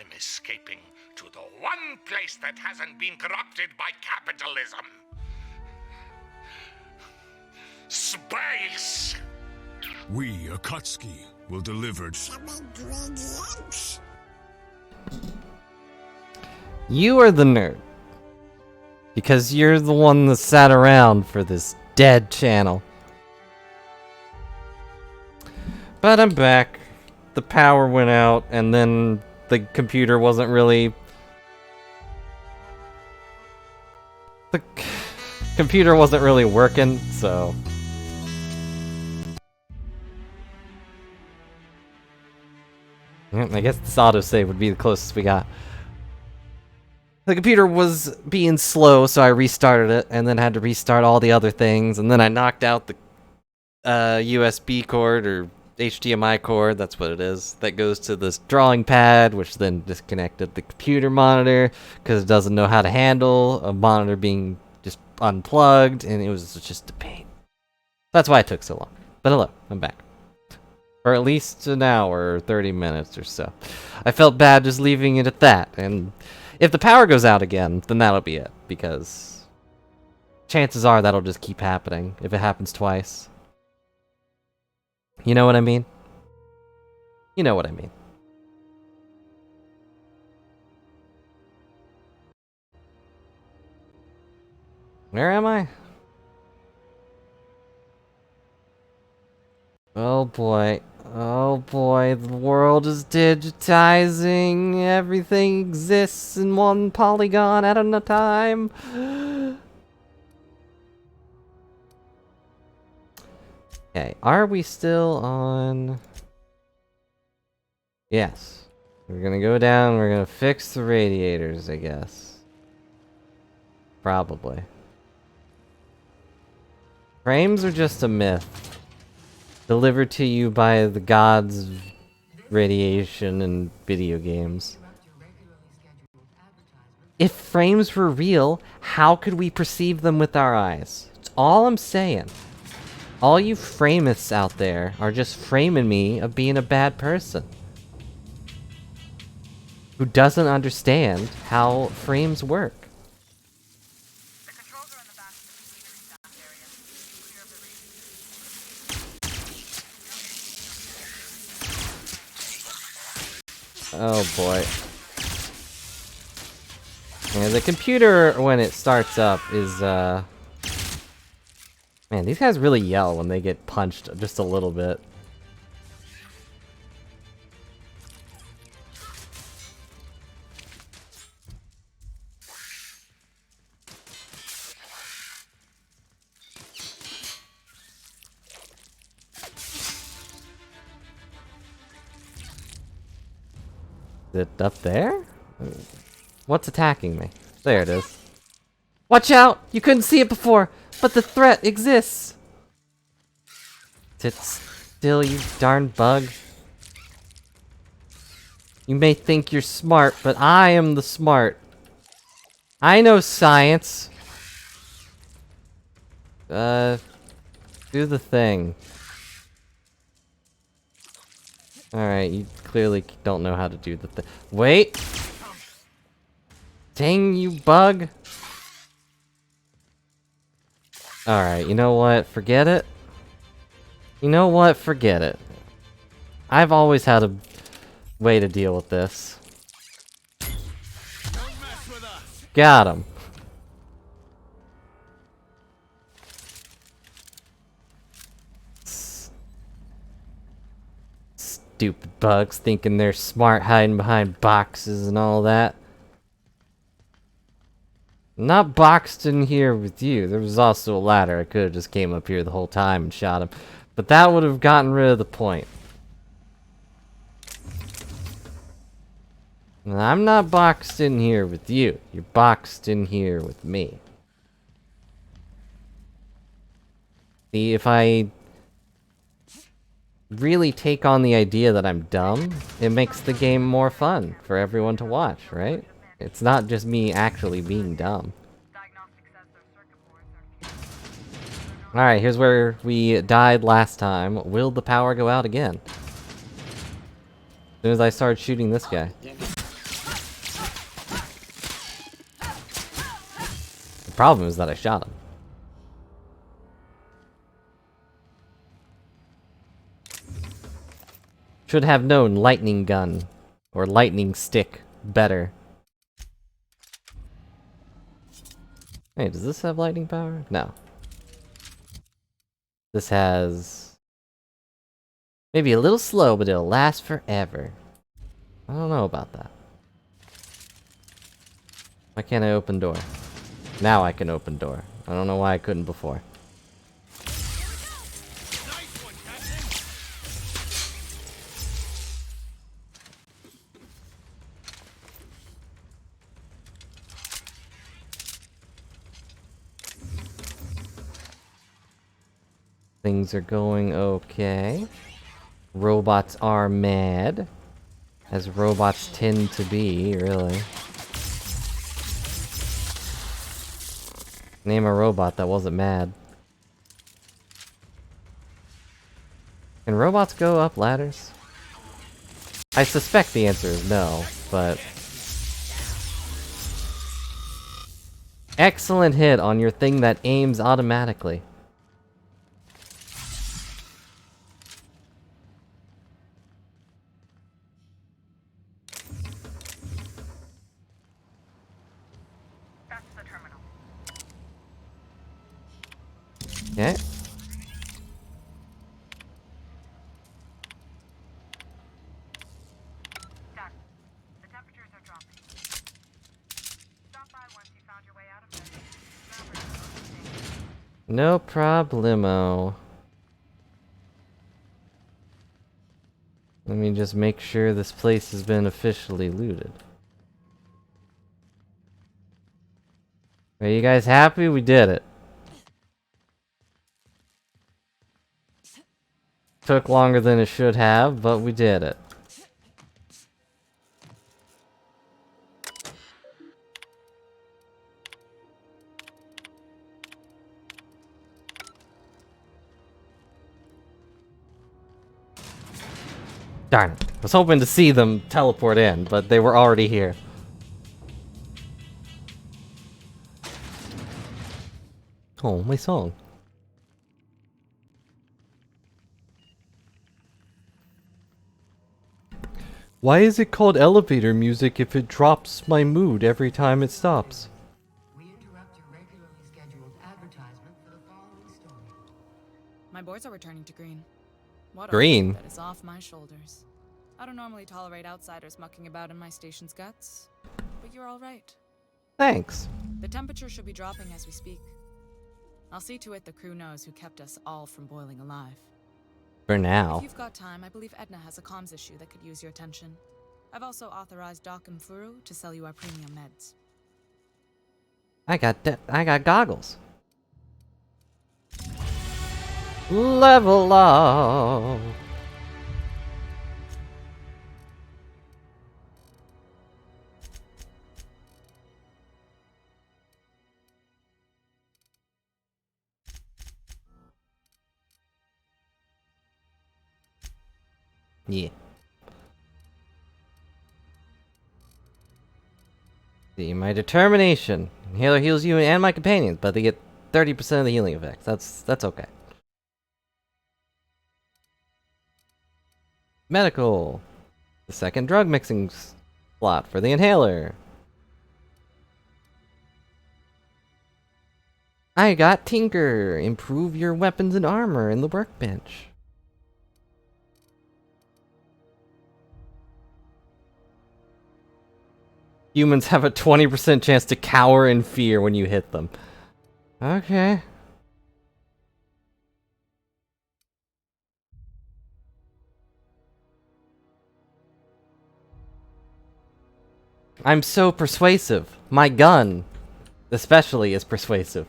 I'm escaping to the one place that hasn't been corrupted by capitalism. Space! We, Akatsuki, will deliver Some ingredients. You are the nerd. Because you're the one that sat around for this dead channel. But I'm back. The power went out, and then the computer wasn't really... The computer wasn't really working, so... I guess this autosave would be the closest we got. The computer was being slow, so I restarted it, and then had to restart all the other things, and then I knocked out the USB cord, or HDMI cord, that's what it is, that goes to this drawing pad, which then disconnected the computer monitor, because it doesn't know how to handle a monitor being just unplugged, and it was just a pain. That's why it took so long. But hello, I'm back. Or at least an hour or 30 minutes or so. I felt bad just leaving it at that, and if the power goes out again, then that'll be it, because chances are that'll just keep happening if it happens twice. You know what I mean? You know what I mean. Where am I? Oh boy. Oh boy, the world is digitizing. Everything exists in one polygon at a time. Okay, are we still on? Yes. We're gonna go down, we're gonna fix the radiators, I guess. Probably. Frames are just a myth. Delivered to you by the gods of radiation and video games. If frames were real, how could we perceive them with our eyes? That's all I'm saying. All you framists out there are just framing me of being a bad person. Who doesn't understand how frames work. The controls are in the back of the machinery staff area. Clear of the Oh boy. Yeah, the computer, when it starts up, is, Man, these guys really yell when they get punched just a little bit. Is it up there? What's attacking me? There it is. Watch out! You couldn't see it before, but the threat exists! Sit still, you darn bug. You may think you're smart, but I am the smart. I know science. Do the thing. Alright, you clearly don't know how to do the thing. Wait! Dang, you bug! Alright, you know what? Forget it. You know what? Forget it. I've always had a way to deal with this. Got him. Stupid bugs thinking they're smart, hiding behind boxes and all that. Not boxed in here with you. There was also a ladder. I could have just came up here the whole time and shot him. But that would have gotten rid of the point. And I'm not boxed in here with you. You're boxed in here with me. See, if I really take on the idea that I'm dumb, it makes the game more fun for everyone to watch, right? It's not just me actually being dumb. Alright, here's where we died last time. Will the power go out again? As soon as I start shooting this guy. The problem is that I shot him. Should have known lightning gun or lightning stick better. Hey, does this have lightning power? No. This has... maybe a little slow, but it'll last forever. I don't know about that. Why can't I open door? Now I can open door. I don't know why I couldn't before. Things are going okay. Robots are mad. As robots tend to be, really. Name a robot that wasn't mad. Can robots go up ladders? I suspect the answer is no, but... excellent hit on your thing that aims automatically. Back to the terminal. Okay. Doc, the temperatures are dropping. Stop by once you found your way out of there. No problemo. Let me just make sure this place has been officially looted. Are you guys happy? We did it. Took longer than it should have, but we did it. Darn it. I was hoping to see them teleport in, but they were already here. Oh, my song. Why is it called elevator music if it drops my mood every time it stops? We interrupt your regularly scheduled advertisement for the following story. My boards are returning to green. What Green? a weight that is off my shoulders. I don't normally tolerate outsiders mucking about in my station's guts, but you're all right. Thanks. The temperature should be dropping as we speak. I'll see to it the crew knows who kept us all from boiling alive. For now. If you've got time, I believe Edna has a comms issue that could use your attention. I've also authorized Doc and Furu to sell you our premium meds. I got goggles. Level up. Yeah. See, my determination. Inhaler heals you and my companions, but they get 30% of the healing effects. That's okay. Medical. The second drug mixing slot for the inhaler. I got Tinker. Improve your weapons and armor in the workbench. Humans have a 20% chance to cower in fear when you hit them. Okay. I'm so persuasive. My gun, especially, is persuasive.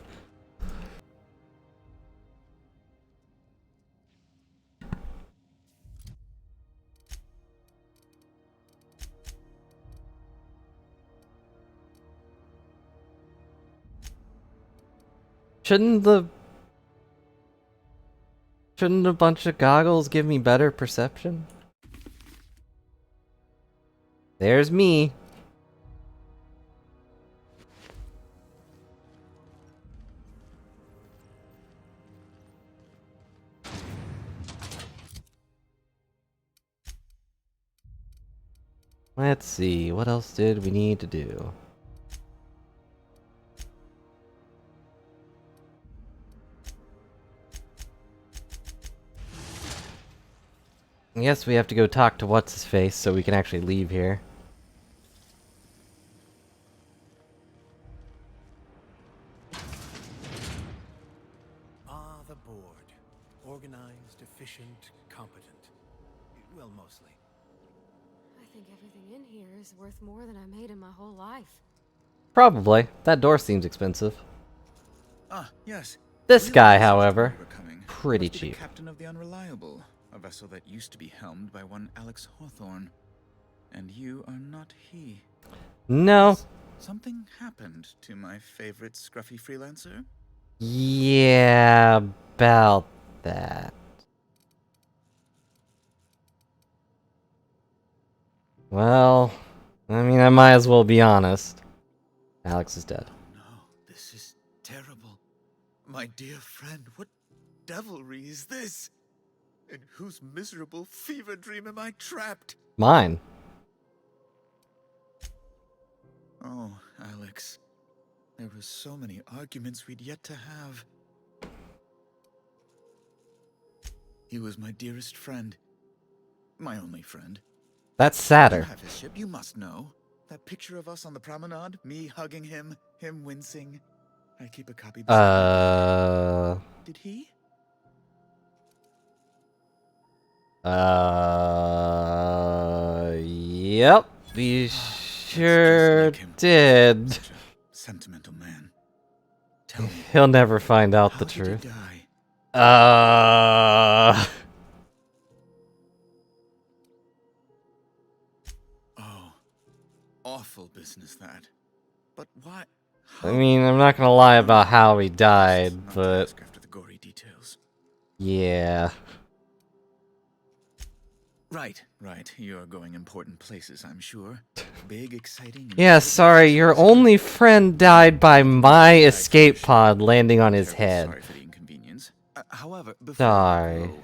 Shouldn't a bunch of goggles give me better perception? There's me. Let's see, what else did we need to do? I guess we have to go talk to What's-His-Face so we can actually leave here. Ah, the board. Organized, efficient, competent. Well, mostly. I think everything in here is worth more than I made in my whole life. Probably. That door seems expensive. Ah, yes. This Really guy, nice however, you were coming. pretty Must be the cheap. captain of the Unreliable, a vessel that used to be helmed by one Alex Hawthorne. And you are not he. No. Something happened to my favorite scruffy freelancer? Yeah, about that. Well, I mean, I might as well be honest. Alex is dead. No, this is terrible. My dear friend, what devilry is this? In whose miserable fever dream am I trapped? Mine. Oh, Alex. There were so many arguments we'd yet to have. He was my dearest friend. My only friend. That's You sadder. have his ship, you must know. That picture of us on the promenade, me hugging him, him wincing. I keep a copy beside me. Did he? Yep. We sure like him. did. Such a sentimental man. Tell me, He'll never find out how the did he truth. die? Oh, awful business that. But why? I mean, I'm not gonna lie about how he died, Not to but ask after the gory details. yeah. Right. You're going important places, I'm sure. Big, exciting. and Yeah, terribly sorry, your expensive. only friend died by my escape pod landing on his Terribly head. Sorry for the inconvenience. However, before Sorry. you go,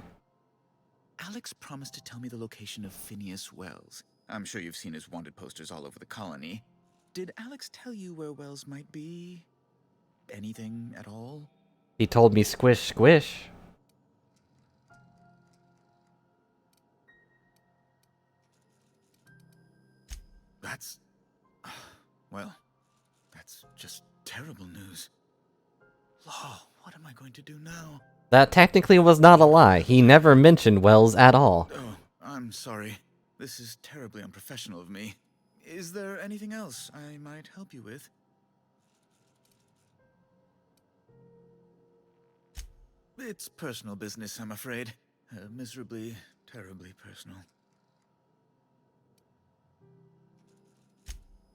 Alex promised to tell me the location of Phineas Wells. I'm sure you've seen his wanted posters all over the colony. Did Alex tell you where Wells might be? Anything at all? He told me squish squish. That's... well, that's just terrible news. Law, what am I going to do now? That technically was not a lie. He never mentioned Wells at all. Oh, I'm sorry. This is terribly unprofessional of me. Is there anything else I might help you with? It's personal business, I'm afraid. Miserably, terribly personal.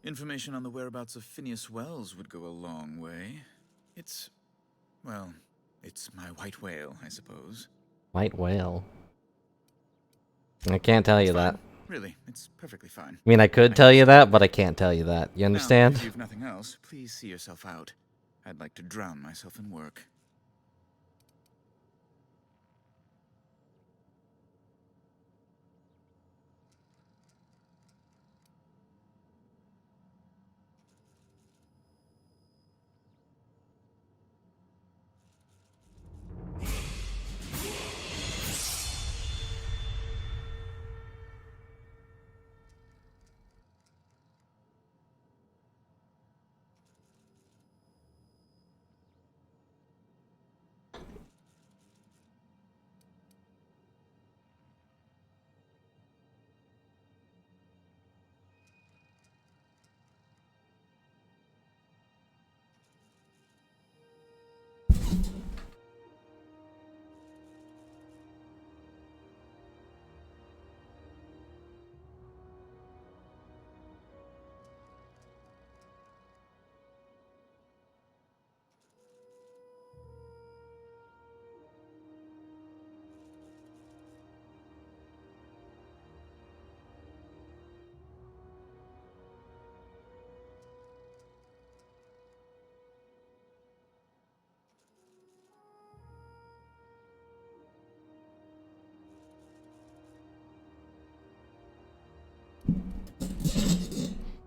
Information on the whereabouts of Phineas Wells would go a long way. It's... well, it's my white whale, I suppose. White whale. I can't tell you It's fine. that. Really, it's perfectly fine. I mean, I could tell you that, but I can't tell you that. You Now, understand? if you've nothing else, please see yourself out. I'd like to drown myself in work.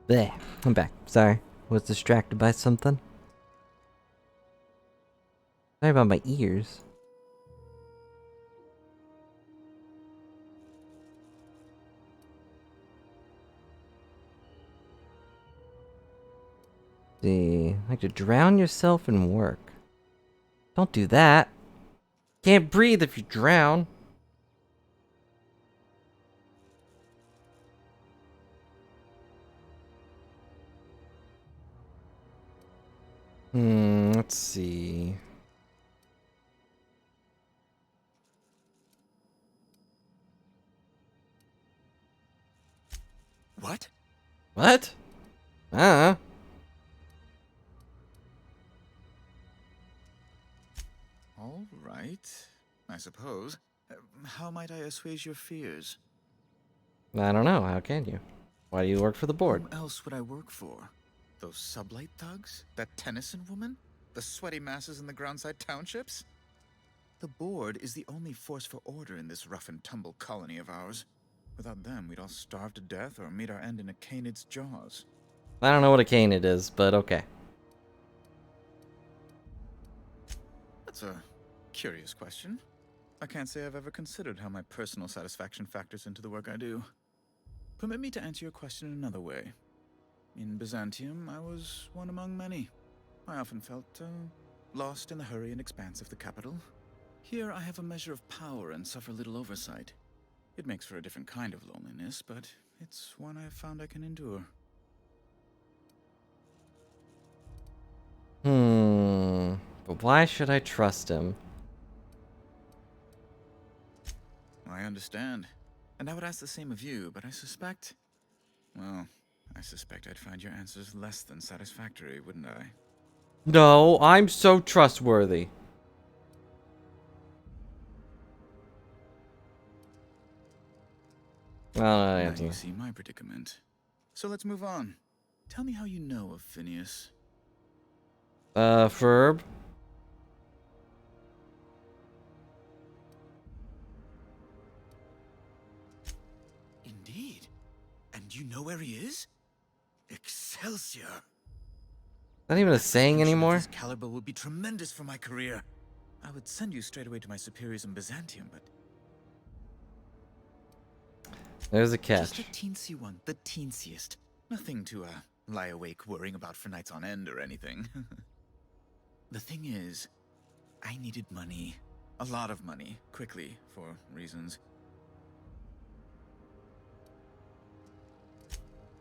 Bleh. I'm back. Sorry. Was distracted by something. Sorry about my ears. See, like to drown yourself in work. Don't do that. Can't breathe if you drown. Let's see. What? What? Uh-huh. All right, I suppose. How might I assuage your fears? I don't know. How can you? Why do you work for the board? Whom else would I work for? Those sublight thugs? That Tennyson woman? The sweaty masses in the groundside townships? The board is the only force for order in this rough and tumble colony of ours. Without them, we'd all starve to death or meet our end in a canid's jaws. I don't know what a canid is, but okay. That's a curious question. I can't say I've ever considered how my personal satisfaction factors into the work I do. Permit me to answer your question in another way. In Byzantium, I was one among many. I often felt lost in the hurry and expanse of the capital. Here, I have a measure of power and suffer little oversight. It makes for a different kind of loneliness, but it's one I've found I can endure. But why should I trust him? I understand. And I would ask the same of you, but I suspect... Well, I suspect I'd find your answers less than satisfactory, wouldn't I? No, I'm so trustworthy. Well, Now you see my predicament. So let's move on. Tell me how you know of Phineas. Ferb? Indeed. And you know where he is? Excelsior! Not even a saying anymore? This caliber would be tremendous for my career. I would send you straight away to my superiors in Byzantium, but... There's a catch. Just a teensy one, the teensiest. Nothing to, lie awake worrying about for nights on end or anything. The thing is, I needed money. A lot of money, quickly, for reasons.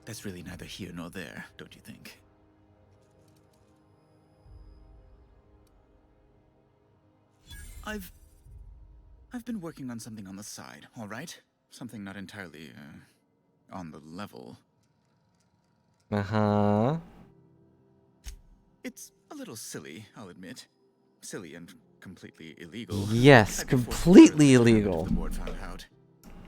That's really neither here nor there, don't you think? I've been working on something on the side, all right? Something not entirely, on the level. Uh-huh. It's a little silly, I'll admit. Silly and completely illegal. Yes, I'd be forced to completely further if illegal. the board found out.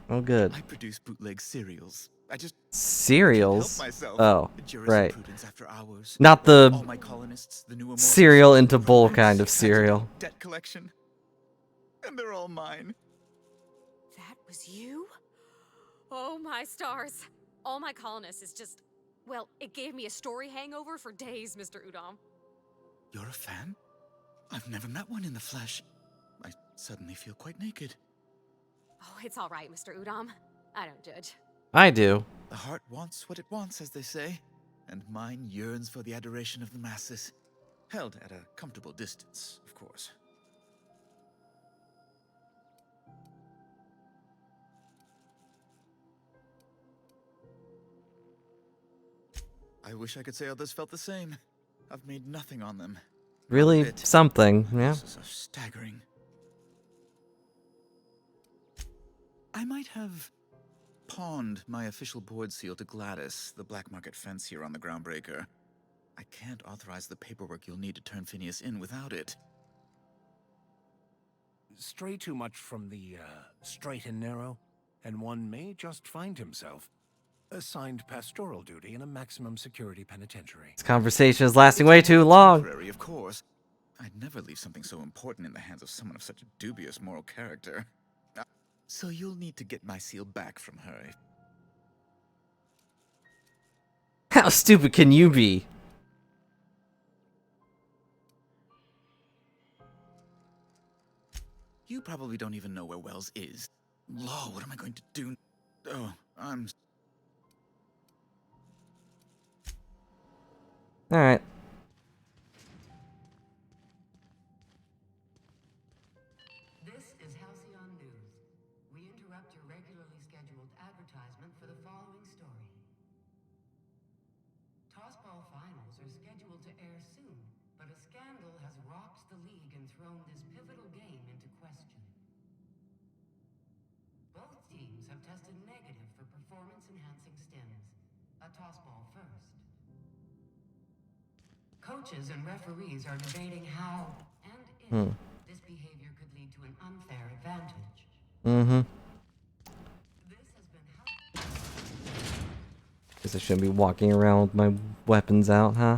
Oh, good. I produce bootleg cereals. I just Cereals? can't help myself. Oh, right. Jurisprudence after hours. Not All the my colonists, the new immortals, cereal into bowl romance, kind of pageant, cereal. Debt collection. And they're all mine. That was you? Oh my stars. All my colonists is just... Well, it gave me a story hangover for days, Mr. Udom. You're a fan? I've never met one in the flesh. I suddenly feel quite naked. Oh, it's all right, Mr. Udom. I don't judge. I do. The heart wants what it wants, as they say, and mine yearns for the adoration of the masses. Held at a comfortable distance, of course. I wish I could say others felt the same. I've made nothing on them. Really Bit. something, yeah. This is so staggering. I might have pawned my official board seal to Gladys, the black market fence here on the Groundbreaker. I can't authorize the paperwork you'll need to turn Phineas in without it. Stray too much from the straight and narrow, and one may just find himself assigned pastoral duty in a maximum security penitentiary. This conversation is lasting way too long. Temporary, of course. I'd never leave something so important in the hands of someone of such a dubious moral character. So you'll need to get my seal back from her. How stupid can you be? You probably don't even know where Wells is. Law, what am I going to do? Oh, I'm... Alright. This is Halcyon News. We interrupt your regularly scheduled advertisement for the following story. Tossball finals are scheduled to air soon, but a scandal has rocked the league and thrown this pivotal game into question. Both teams have tested negative for performance-enhancing stims. A tossball first. Coaches and referees are debating how and if this behavior could lead to an unfair advantage. Mm-hmm. This has been Guess I shouldn't be walking around with my weapons out, huh?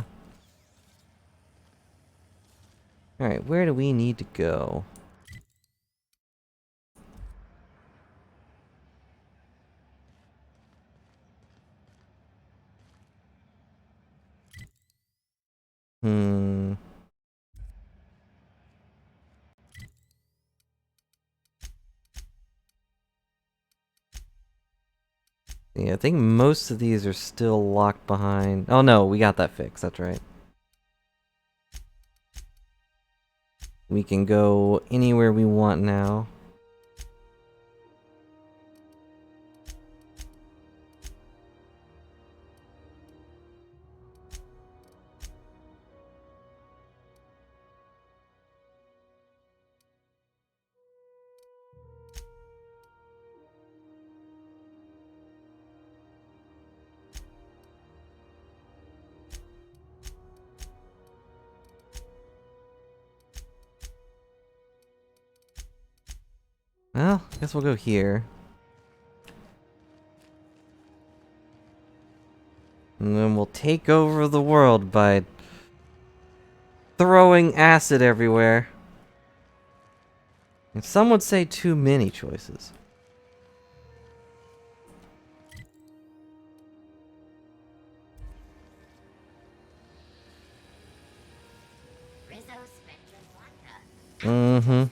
Alright, where do we need to go? Yeah, I think most of these are still locked behind. Oh no, we got that fixed, that's right. We can go anywhere we want now. Well, I guess we'll go here. And then we'll take over the world by throwing acid everywhere. And some would say too many choices. Mm-hmm.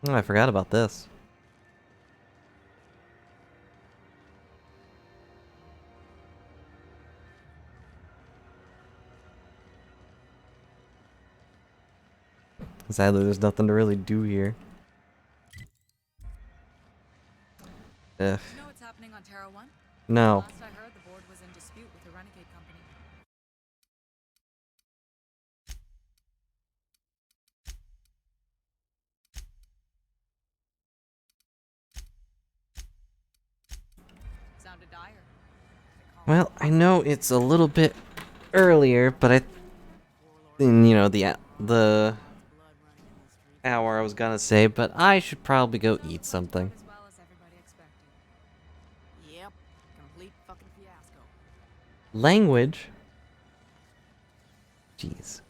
Oh, I forgot about this. Sadly, there's nothing to really do here. Ugh. You know what's happening on Terra 1? No. Last I heard, the board was in dispute with the Renegade Company. Sounded dire. Well, I know it's a little bit earlier, but you know, the hour I was gonna say, but I should probably go eat something. As well as everybody expected. Yep, complete fucking fiasco. Language? Jeez.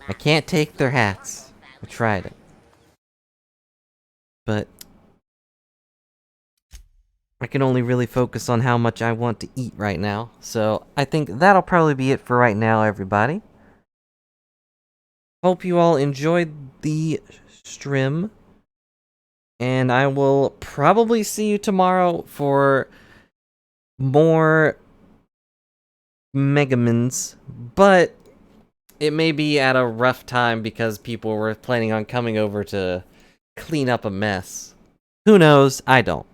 I can't take their hats. I tried it. But I can only really focus on how much I want to eat right now. So I think that'll probably be it for right now, everybody. Hope you all enjoyed the stream. And I will probably see you tomorrow for more Megamans. But it may be at a rough time because people were planning on coming over to clean up a mess. Who knows? I don't.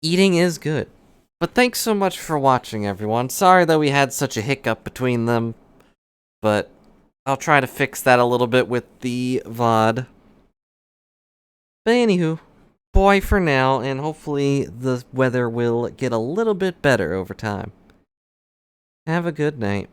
Eating is good. But thanks so much for watching, everyone. Sorry that we had such a hiccup between them. But I'll try to fix that a little bit with the VOD. But anywho, bye for now, and hopefully the weather will get a little bit better over time. Have a good night.